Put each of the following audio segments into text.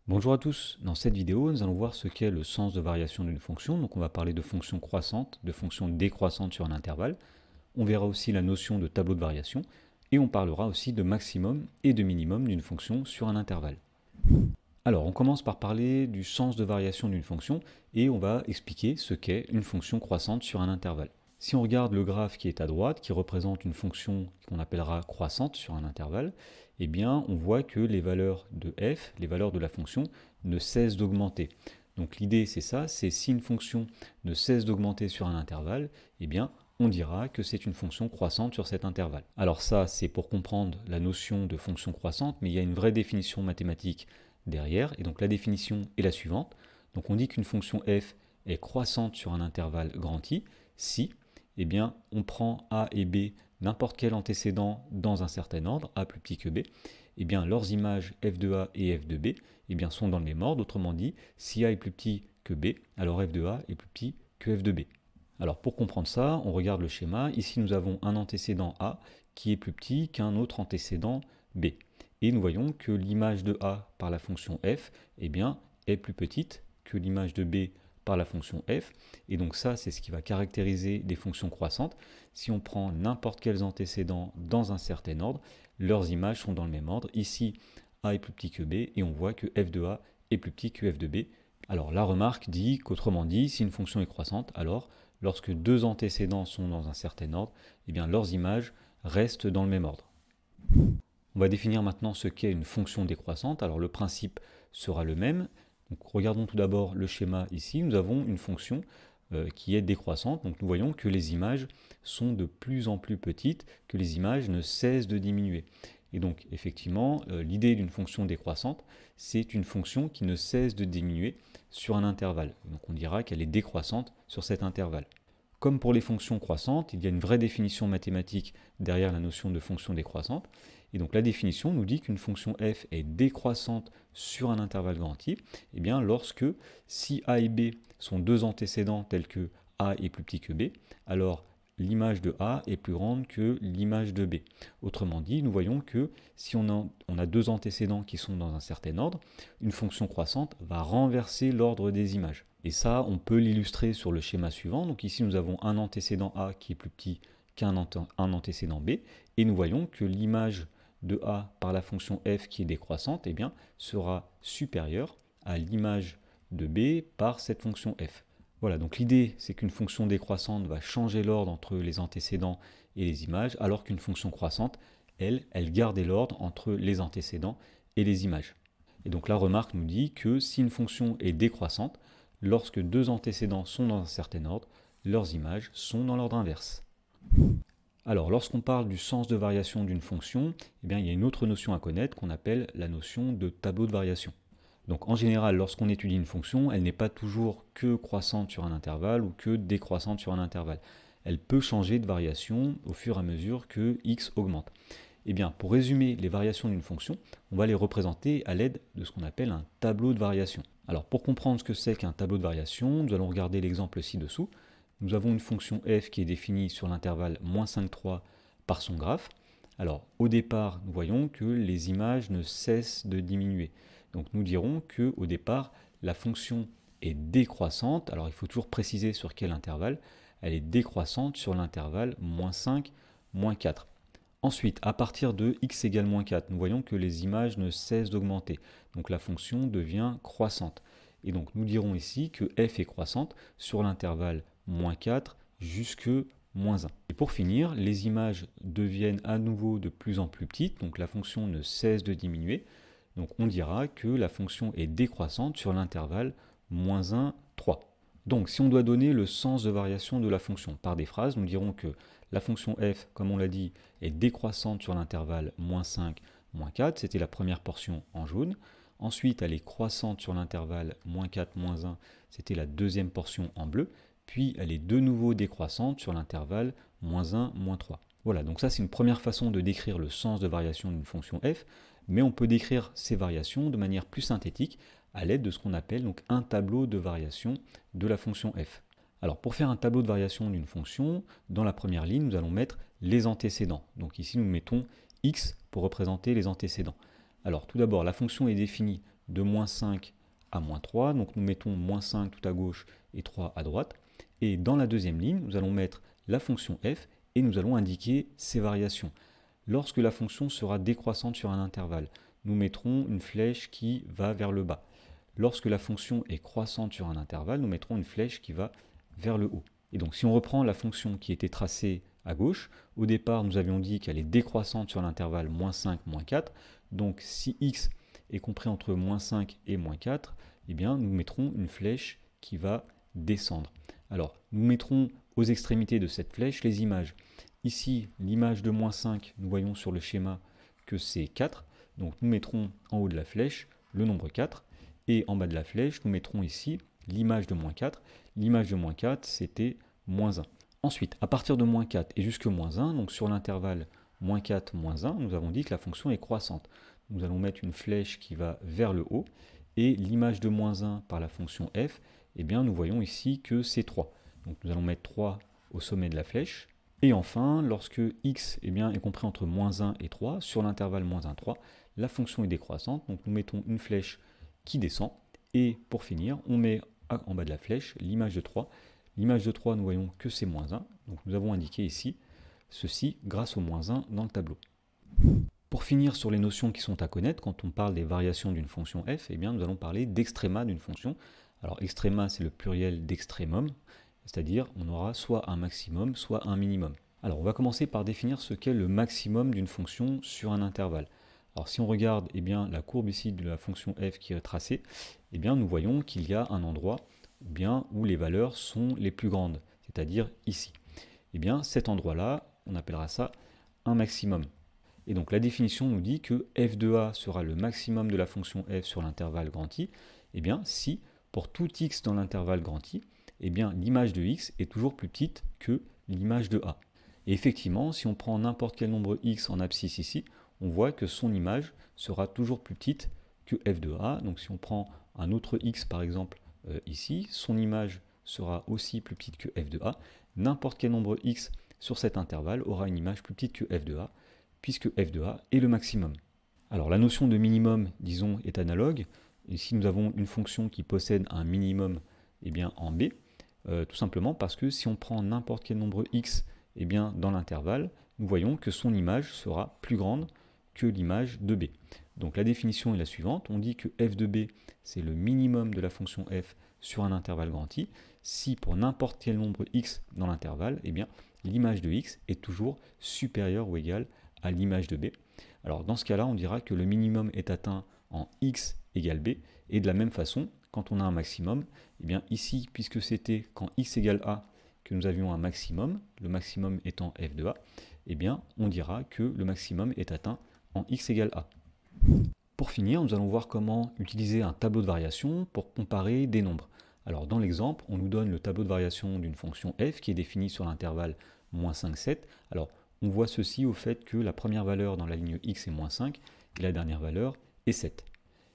Bonjour à tous, dans cette vidéo nous allons voir ce qu'est le sens de variation d'une fonction. Donc on va parler de fonction croissante, de fonction décroissante sur un intervalle. On verra aussi la notion de tableau de variation et on parlera aussi de maximum et de minimum d'une fonction sur un intervalle. Alors on commence par parler du sens de variation d'une fonction et on va expliquer ce qu'est une fonction croissante sur un intervalle. Si on regarde le graphe qui est à droite, qui représente une fonction qu'on appellera croissante sur un intervalle, eh bien on voit que les valeurs de f, les valeurs de la fonction, ne cessent d'augmenter. Donc l'idée c'est ça, c'est si une fonction ne cesse d'augmenter sur un intervalle, eh bien on dira que c'est une fonction croissante sur cet intervalle. Alors ça c'est pour comprendre la notion de fonction croissante, mais il y a une vraie définition mathématique derrière, et donc la définition est la suivante. Donc on dit qu'une fonction f est croissante sur un intervalle grand I si eh bien, on prend A et B, n'importe quel antécédent dans un certain ordre, A plus petit que B, eh bien, leurs images f de A et f de B eh bien, sont dans le même ordre. Autrement dit, si A est plus petit que B, alors f de A est plus petit que f de B. Alors pour comprendre ça, on regarde le schéma. Ici, nous avons un antécédent A qui est plus petit qu'un autre antécédent B. Et nous voyons que l'image de A par la fonction f eh bien, est plus petite que l'image de B par la fonction f, et donc ça c'est ce qui va caractériser des fonctions croissantes. Si on prend n'importe quels antécédents dans un certain ordre, leurs images sont dans le même ordre. Ici, a est plus petit que b, et on voit que f de a est plus petit que f de b. Alors la remarque dit qu'autrement dit, si une fonction est croissante, alors lorsque deux antécédents sont dans un certain ordre, eh bien leurs images restent dans le même ordre. On va définir maintenant ce qu'est une fonction décroissante. Alors le principe sera le même. Donc, regardons tout d'abord le schéma ici. Nous avons une fonction qui est décroissante. Donc nous voyons que les images sont de plus en plus petites, que les images ne cessent de diminuer. Et donc effectivement, l'idée d'une fonction décroissante, c'est une fonction qui ne cesse de diminuer sur un intervalle. Donc on dira qu'elle est décroissante sur cet intervalle. Comme pour les fonctions croissantes, il y a une vraie définition mathématique derrière la notion de fonction décroissante. Et donc la définition nous dit qu'une fonction f est décroissante sur un intervalle grand I, eh bien lorsque si a et b sont deux antécédents tels que a est plus petit que b, alors l'image de a est plus grande que l'image de b. Autrement dit, nous voyons que si on a deux antécédents qui sont dans un certain ordre, une fonction croissante va renverser l'ordre des images. Et ça, on peut l'illustrer sur le schéma suivant. Donc ici, nous avons un antécédent a qui est plus petit qu'un antécédent b, et nous voyons que l'image de a par la fonction f qui est décroissante eh bien, sera supérieure à l'image de b par cette fonction f. Voilà, donc l'idée c'est qu'une fonction décroissante va changer l'ordre entre les antécédents et les images, alors qu'une fonction croissante, elle gardait l'ordre entre les antécédents et les images. Et donc la remarque nous dit que si une fonction est décroissante, lorsque deux antécédents sont dans un certain ordre, leurs images sont dans l'ordre inverse. Alors, lorsqu'on parle du sens de variation d'une fonction, eh bien, il y a une autre notion à connaître qu'on appelle la notion de tableau de variation. Donc, en général, lorsqu'on étudie une fonction, elle n'est pas toujours que croissante sur un intervalle ou que décroissante sur un intervalle. Elle peut changer de variation au fur et à mesure que x augmente. Eh bien, pour résumer les variations d'une fonction, on va les représenter à l'aide de ce qu'on appelle un tableau de variation. Alors, pour comprendre ce que c'est qu'un tableau de variation, nous allons regarder l'exemple ci-dessous. Nous avons une fonction f qui est définie sur l'intervalle -5, 3 par son graphe. Alors, au départ, nous voyons que les images ne cessent de diminuer. Donc, nous dirons qu'au départ, la fonction est décroissante. Alors, il faut toujours préciser sur quel intervalle. Elle est décroissante sur l'intervalle -5, -4. Ensuite, à partir de x égale -4, nous voyons que les images ne cessent d'augmenter. Donc, la fonction devient croissante. Et donc, nous dirons ici que f est croissante sur l'intervalle -4 jusque -1. Et pour finir, les images deviennent à nouveau de plus en plus petites, donc la fonction ne cesse de diminuer. Donc on dira que la fonction est décroissante sur l'intervalle -1, 3. Donc si on doit donner le sens de variation de la fonction par des phrases, nous dirons que la fonction f, comme on l'a dit, est décroissante sur l'intervalle -5, -4, c'était la première portion en jaune. Ensuite, elle est croissante sur l'intervalle -4, -1, c'était la deuxième portion en bleu. Puis elle est de nouveau décroissante sur l'intervalle -1, -3. Voilà, donc ça c'est une première façon de décrire le sens de variation d'une fonction f, mais on peut décrire ces variations de manière plus synthétique à l'aide de ce qu'on appelle donc un tableau de variation de la fonction f. Alors pour faire un tableau de variation d'une fonction, dans la première ligne, nous allons mettre les antécédents. Donc ici nous mettons x pour représenter les antécédents. Alors tout d'abord, la fonction est définie de moins 5 à moins 3. Donc nous mettons moins 5 tout à gauche et 3 à droite. Et dans la deuxième ligne, nous allons mettre la fonction f et nous allons indiquer ses variations. Lorsque la fonction sera décroissante sur un intervalle, nous mettrons une flèche qui va vers le bas. Lorsque la fonction est croissante sur un intervalle, nous mettrons une flèche qui va vers le haut. Et donc si on reprend la fonction qui était tracée à gauche, au départ nous avions dit qu'elle est décroissante sur l'intervalle moins 5, moins 4. Donc si x est compris entre moins 5 et moins 4, eh bien, nous mettrons une flèche qui va descendre. Alors nous mettrons aux extrémités de cette flèche les images. Ici, l'image de moins 5, nous voyons sur le schéma que c'est 4. Donc nous mettrons en haut de la flèche le nombre 4. Et en bas de la flèche, nous mettrons ici l'image de moins 4. L'image de moins 4, c'était moins 1. Ensuite, à partir de moins 4 et jusque moins 1, donc sur l'intervalle moins 4, moins 1, nous avons dit que la fonction est croissante. Nous allons mettre une flèche qui va vers le haut. Et l'image de moins 1 par la fonction f, eh bien, nous voyons ici que c'est 3. Donc nous allons mettre 3 au sommet de la flèche. Et enfin, lorsque x est compris entre moins 1 et 3, sur l'intervalle moins 1, 3, la fonction est décroissante. Donc nous mettons une flèche qui descend. Et pour finir, on met en bas de la flèche l'image de 3. L'image de 3, nous voyons que c'est moins 1. Donc nous avons indiqué ici ceci grâce au moins 1 dans le tableau. Pour finir sur les notions qui sont à connaître, quand on parle des variations d'une fonction f, eh bien nous allons parler d'extréma d'une fonction. Alors extréma, c'est le pluriel d'extrémum, c'est-à-dire on aura soit un maximum, soit un minimum. Alors on va commencer par définir ce qu'est le maximum d'une fonction sur un intervalle. Alors si on regarde la courbe ici de la fonction f qui est tracée, nous voyons qu'il y a un endroit où les valeurs sont les plus grandes, c'est-à-dire ici. Cet endroit-là, on appellera ça un maximum. Et donc la définition nous dit que f de a sera le maximum de la fonction f sur l'intervalle grand I, si pour tout x dans l'intervalle grand I, l'image de x est toujours plus petite que l'image de a. Et effectivement, si on prend n'importe quel nombre x en abscisse ici, on voit que son image sera toujours plus petite que f de a. Donc si on prend un autre x par exemple ici, son image sera aussi plus petite que f de a. N'importe quel nombre x sur cet intervalle aura une image plus petite que f de a, puisque f de a est le maximum. Alors la notion de minimum, disons, est analogue. Ici nous avons une fonction qui possède un minimum en b, tout simplement parce que si on prend n'importe quel nombre x dans l'intervalle, nous voyons que son image sera plus grande que l'image de b. Donc la définition est la suivante, on dit que f de b c'est le minimum de la fonction f sur un intervalle grand I, si pour n'importe quel nombre x dans l'intervalle, l'image de x est toujours supérieure ou égale à l'image de b. Alors dans ce cas-là, on dira que le minimum est atteint en x égale b, et de la même façon, quand on a un maximum, ici, puisque c'était quand x égale a que nous avions un maximum, le maximum étant f de a, on dira que le maximum est atteint en x égale a. Pour finir, nous allons voir comment utiliser un tableau de variation pour comparer des nombres. Alors dans l'exemple, on nous donne le tableau de variation d'une fonction f qui est définie sur l'intervalle moins 5, 7. Alors on voit ceci au fait que la première valeur dans la ligne x est moins 5 et la dernière valeur est 7.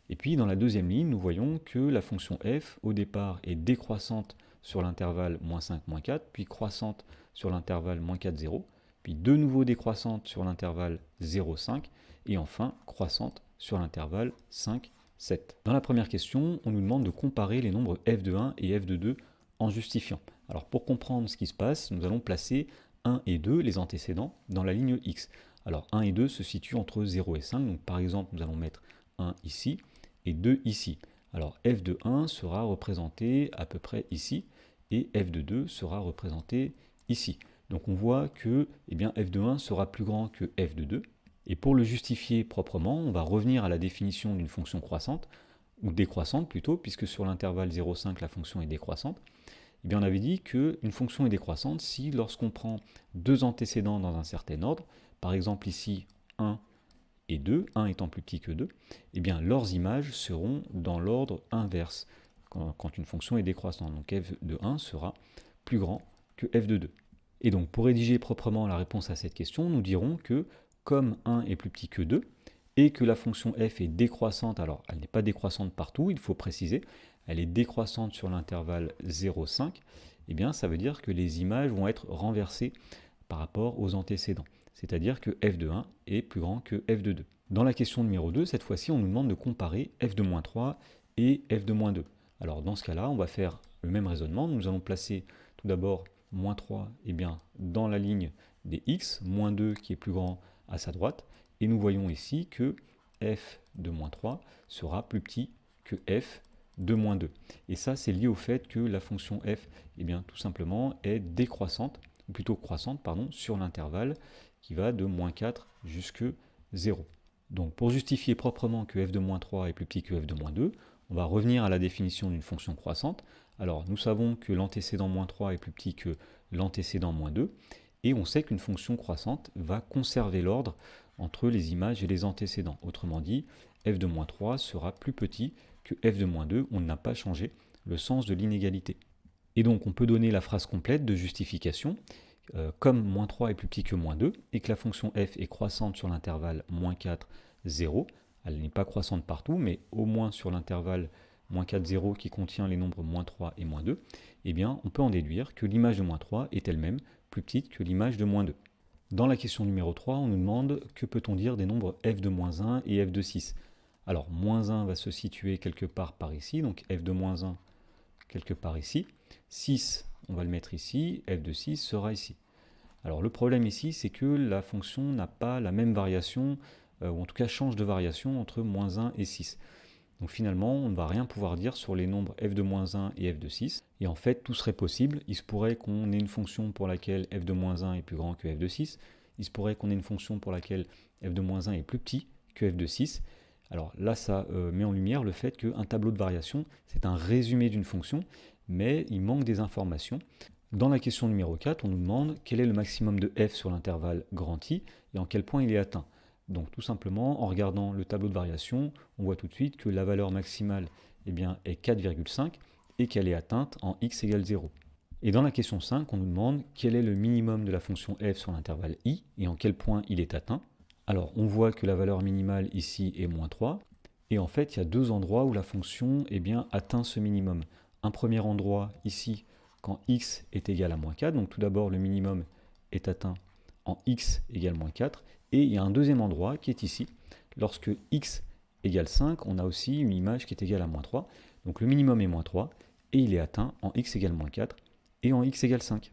Et puis dans la deuxième ligne, nous voyons que la fonction f au départ est décroissante sur l'intervalle moins 5, moins 4, puis croissante sur l'intervalle moins 4, 0, puis de nouveau décroissante sur l'intervalle 0, 5, et enfin croissante sur l'intervalle 5, 7. Dans la première question, on nous demande de comparer les nombres f de 1 et f de 2 en justifiant. Alors pour comprendre ce qui se passe, nous allons placer 1 et 2, les antécédents, dans la ligne x. Alors 1 et 2 se situent entre 0 et 5, donc par exemple nous allons mettre 1 ici et 2 ici. Alors f de 1 sera représenté à peu près ici, et f de 2 sera représenté ici. Donc on voit que f de 1 sera plus grand que f de 2. Et pour le justifier proprement, on va revenir à la définition d'une fonction croissante, ou décroissante plutôt, puisque sur l'intervalle 0,5 la fonction est décroissante. On avait dit qu'une fonction est décroissante si lorsqu'on prend deux antécédents dans un certain ordre, par exemple ici 1 et 2, 1 étant plus petit que 2, leurs images seront dans l'ordre inverse quand une fonction est décroissante. Donc f de 1 sera plus grand que f de 2. Et donc pour rédiger proprement la réponse à cette question, nous dirons que comme 1 est plus petit que 2, et que la fonction f est décroissante, alors elle n'est pas décroissante partout, il faut préciser, elle est décroissante sur l'intervalle 0,5, ça veut dire que les images vont être renversées par rapport aux antécédents. c'est-à-dire que f de 1 est plus grand que f de 2. Dans la question numéro 2, cette fois-ci, on nous demande de comparer f de moins 3 et f de moins 2. Alors dans ce cas-là, on va faire le même raisonnement. Nous allons placer tout d'abord moins 3 dans la ligne des x, moins 2 qui est plus grand à sa droite, et nous voyons ici que f de moins 3 sera plus petit que f de moins 2. Et ça, c'est lié au fait que la fonction f, tout simplement, est décroissante, ou plutôt croissante, sur l'intervalle qui va de moins 4 jusque 0. Donc pour justifier proprement que f de moins 3 est plus petit que f de moins 2, on va revenir à la définition d'une fonction croissante. Alors nous savons que l'antécédent moins 3 est plus petit que l'antécédent moins 2, et on sait qu'une fonction croissante va conserver l'ordre entre les images et les antécédents. Autrement dit, f de moins 3 sera plus petit que f de moins 2, on n'a pas changé le sens de l'inégalité. Et donc on peut donner la phrase complète de justification. Comme moins 3 est plus petit que moins 2, et que la fonction f est croissante sur l'intervalle moins 4, 0, elle n'est pas croissante partout, mais au moins sur l'intervalle moins 4, 0 qui contient les nombres moins 3 et moins 2, on peut en déduire que l'image de moins 3 est elle-même plus petite que l'image de moins 2. Dans la question numéro 3, on nous demande que peut-on dire des nombres f de moins 1 et f de 6. Alors, moins 1 va se situer quelque part par ici, donc f de moins 1 quelque part ici. 6, on va le mettre ici, f de 6 sera ici. Alors le problème ici, c'est que la fonction n'a pas la même variation, ou en tout cas change de variation entre moins 1 et 6. Donc finalement, on ne va rien pouvoir dire sur les nombres f de moins 1 et f de 6. Et en fait, tout serait possible. Il se pourrait qu'on ait une fonction pour laquelle f de moins 1 est plus grand que f de 6. Il se pourrait qu'on ait une fonction pour laquelle f de moins 1 est plus petit que f de 6. Alors là, ça met en lumière le fait qu'un tableau de variation, c'est un résumé d'une fonction, mais il manque des informations. Dans la question numéro 4, on nous demande quel est le maximum de f sur l'intervalle grand I et en quel point il est atteint. Donc tout simplement, en regardant le tableau de variation, on voit tout de suite que la valeur maximale est 4,5 et qu'elle est atteinte en x égale 0. Et dans la question 5, on nous demande quel est le minimum de la fonction f sur l'intervalle I et en quel point il est atteint. Alors on voit que la valeur minimale ici est moins 3, et en fait il y a deux endroits où la fonction atteint ce minimum. Un premier endroit ici, quand x est égal à moins 4, donc tout d'abord le minimum est atteint en x égale moins 4, et il y a un deuxième endroit qui est ici, lorsque x égale 5, on a aussi une image qui est égale à moins 3, donc le minimum est moins 3, et il est atteint en x égale moins 4 et en x égale 5.